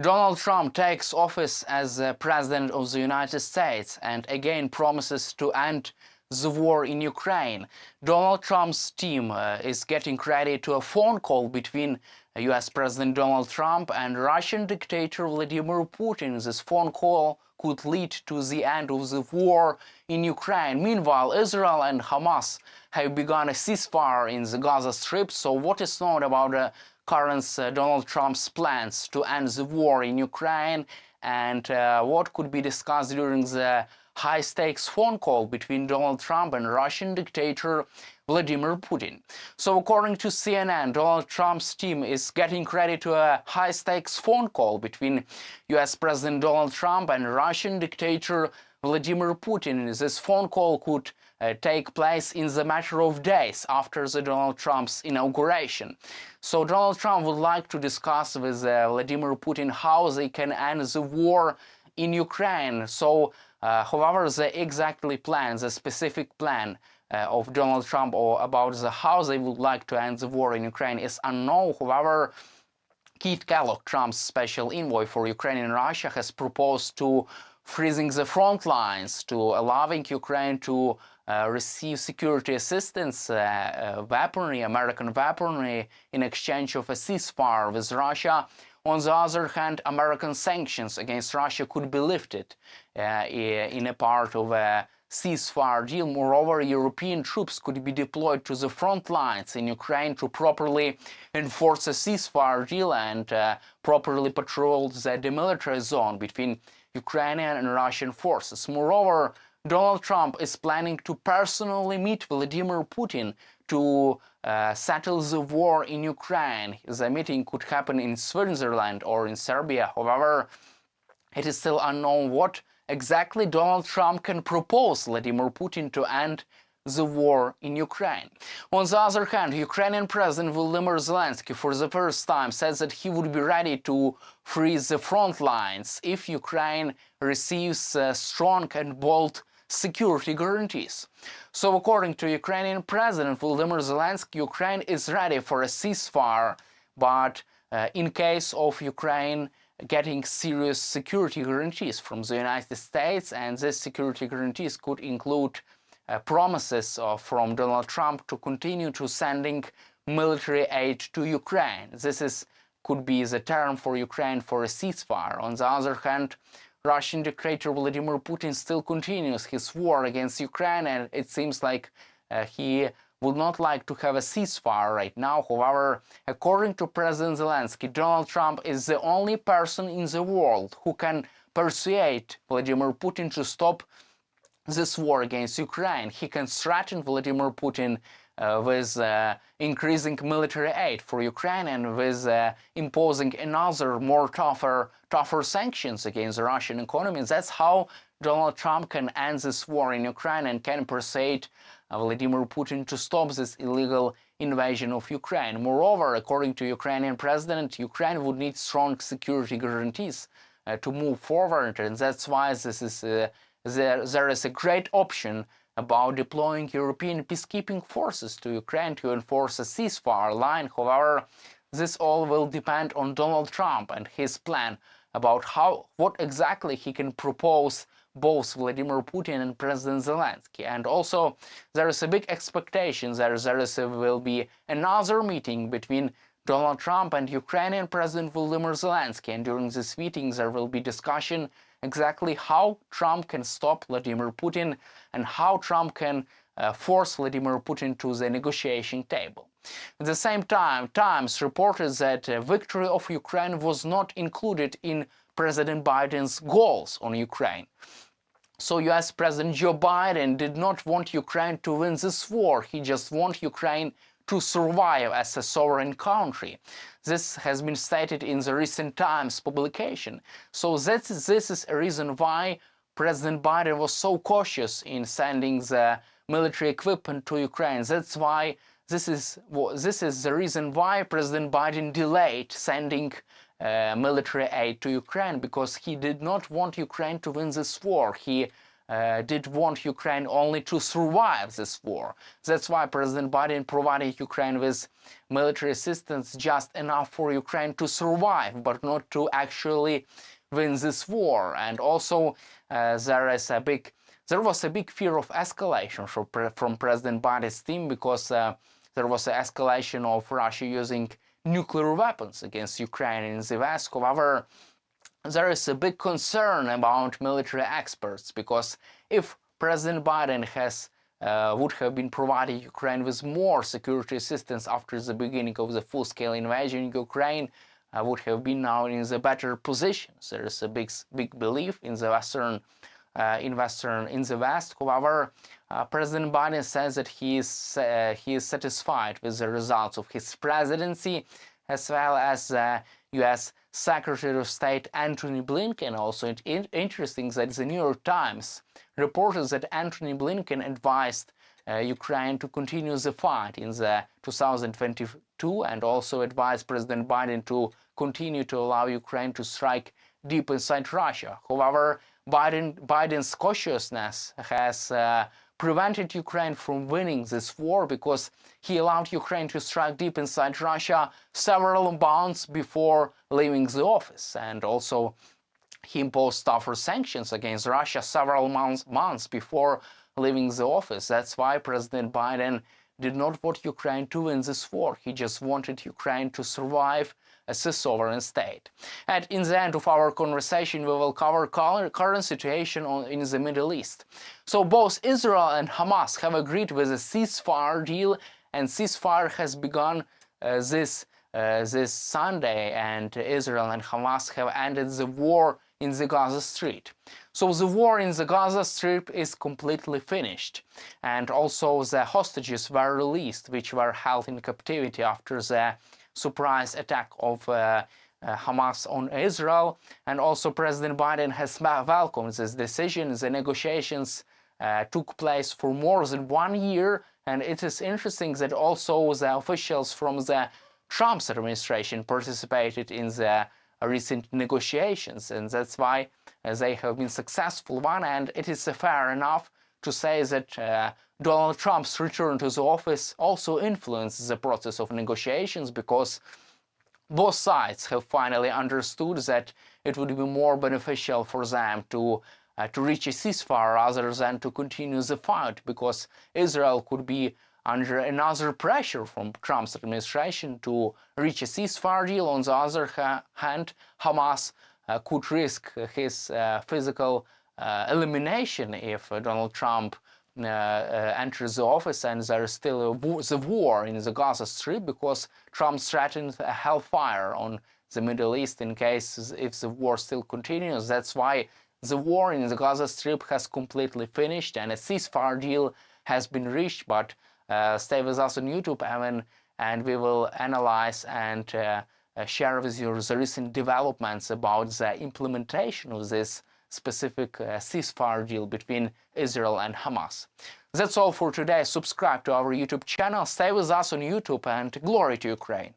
Donald Trump takes office as President of the United States and again promises to end the war in Ukraine. Donald Trump's team is getting ready to a phone call between US President Donald Trump and Russian dictator Vladimir Putin. This phone call could lead to the end of the war in Ukraine. Meanwhile, Israel and Hamas have begun a ceasefire in the Gaza Strip. So what is known about current Donald Trump's plans to end the war in Ukraine, and what could be discussed during the high-stakes phone call between Donald Trump and Russian dictator Vladimir Putin. So according to CNN, Donald Trump's team is getting ready to a high-stakes phone call between US President Donald Trump and Russian dictator Vladimir Putin. This phone call could take place in the matter of days after the Donald Trump's inauguration. So Donald Trump would like to discuss with Vladimir Putin how they can end the war in Ukraine. So however, the the specific plan of Donald Trump or about how they would like to end the war in Ukraine is unknown. However, Keith Kellogg, Trump's special envoy for Ukraine and Russia, has proposed to freezing the front lines, to allowing Ukraine to receive security assistance, weaponry, American weaponry, in exchange of a ceasefire with Russia. On the other hand, American sanctions against Russia could be lifted in a part of a ceasefire deal. Moreover, European troops could be deployed to the front lines in Ukraine to properly enforce a ceasefire deal and properly patrol the demilitarized zone between Ukrainian and Russian forces. Moreover, Donald Trump is planning to personally meet Vladimir Putin to settle the war in Ukraine. The meeting could happen in Switzerland or in Serbia. However, it is still unknown what exactly Donald Trump can propose Vladimir Putin to end the war in Ukraine. On the other hand, Ukrainian President Volodymyr Zelenskyy for the first time said that he would be ready to freeze the front lines if Ukraine receives strong and bold security guarantees. So according to Ukrainian President Volodymyr Zelenskyy, Ukraine is ready for a ceasefire, but in case of Ukraine getting serious security guarantees from the United States, and these security guarantees could include promises from Donald Trump to continue to sending military aid to Ukraine. This could be the term for Ukraine for a ceasefire. On the other hand, Russian dictator Vladimir Putin still continues his war against Ukraine, and it seems like he would not like to have a ceasefire right now. However, according to President Zelenskyy, Donald Trump is the only person in the world who can persuade Vladimir Putin to stop this war against Ukraine. He can threaten Vladimir Putin with increasing military aid for Ukraine and with imposing another more tougher sanctions against the Russian economy. That's how Donald Trump can end this war in Ukraine and can persuade Vladimir Putin to stop this illegal invasion of Ukraine. Moreover, according to Ukrainian president, Ukraine would need strong security guarantees to move forward, and that's why there is a great option about deploying European peacekeeping forces to Ukraine to enforce a ceasefire line. However, this all will depend on Donald Trump and his plan about what exactly he can propose both Vladimir Putin and President Zelenskyy. And also, there is a big expectation that will be another meeting between Donald Trump and Ukrainian President Volodymyr Zelenskyy. And during this meeting, there will be discussion exactly how Trump can stop Vladimir Putin and how Trump can force Vladimir Putin to the negotiation table. At the same time, Times reported that victory of Ukraine was not included in President Biden's goals on Ukraine. So US President Joe Biden did not want Ukraine to win this war. He just wants Ukraine to survive as a sovereign country. This has been stated in the recent Times publication. So this is a reason why President Biden was so cautious in sending the military equipment to Ukraine. That's why this is the reason why President Biden delayed sending military aid to Ukraine, because he did not want Ukraine to win this war. He did want Ukraine only to survive this war. That's why President Biden provided Ukraine with military assistance just enough for Ukraine to survive, but not to actually win this war. And also there was a big fear of escalation from President Biden's team, because there was an escalation of Russia using nuclear weapons against Ukraine in the West. However, there is a big concern about military experts, because if President Biden would have been providing Ukraine with more security assistance after the beginning of the full-scale invasion, Ukraine would have been now in the better position. There is a big belief in the in the West. However, President Biden says that he is satisfied with the results of his presidency, as well as U.S. Secretary of State Antony Blinken. Also, it's interesting that the New York Times reported that Antony Blinken advised Ukraine to continue the fight in the 2022, and also advised President Biden to continue to allow Ukraine to strike deep inside Russia. However, Biden's cautiousness has prevented Ukraine from winning this war, because he allowed Ukraine to strike deep inside Russia several months before leaving the office, and also he imposed tougher sanctions against Russia several months before leaving the office. That's why President Biden did not want Ukraine to win this war. He just wanted Ukraine to survive as a sovereign state. And in the end of our conversation, we will cover current situation in the Middle East. So both Israel and Hamas have agreed with a ceasefire deal, and ceasefire has begun this Sunday, and Israel and Hamas have ended the war in the Gaza Strip. So the war in the Gaza Strip is completely finished, and also the hostages were released, which were held in captivity after the surprise attack of Hamas on Israel. And also President Biden has welcomed this decision. The negotiations took place for more than 1 year, and it is interesting that also the officials from the Trump's administration participated in the recent negotiations, and that's why they have been successful one. And it is fair enough to say that Donald Trump's return to the office also influenced the process of negotiations, because both sides have finally understood that it would be more beneficial for them to reach a ceasefire rather than to continue the fight, because Israel could be under another pressure from Trump's administration to reach a ceasefire deal. On the other hand, Hamas could risk his physical elimination if Donald Trump enters the office, and there is still the war in the Gaza Strip, because Trump threatened a hellfire on the Middle East in case if the war still continues. That's why the war in the Gaza Strip has completely finished and a ceasefire deal has been reached. But stay with us on YouTube, Evan, and we will analyze and share with you the recent developments about the implementation of this specific ceasefire deal between Israel and Hamas. That's all for today. Subscribe to our YouTube channel, stay with us on YouTube, and glory to Ukraine.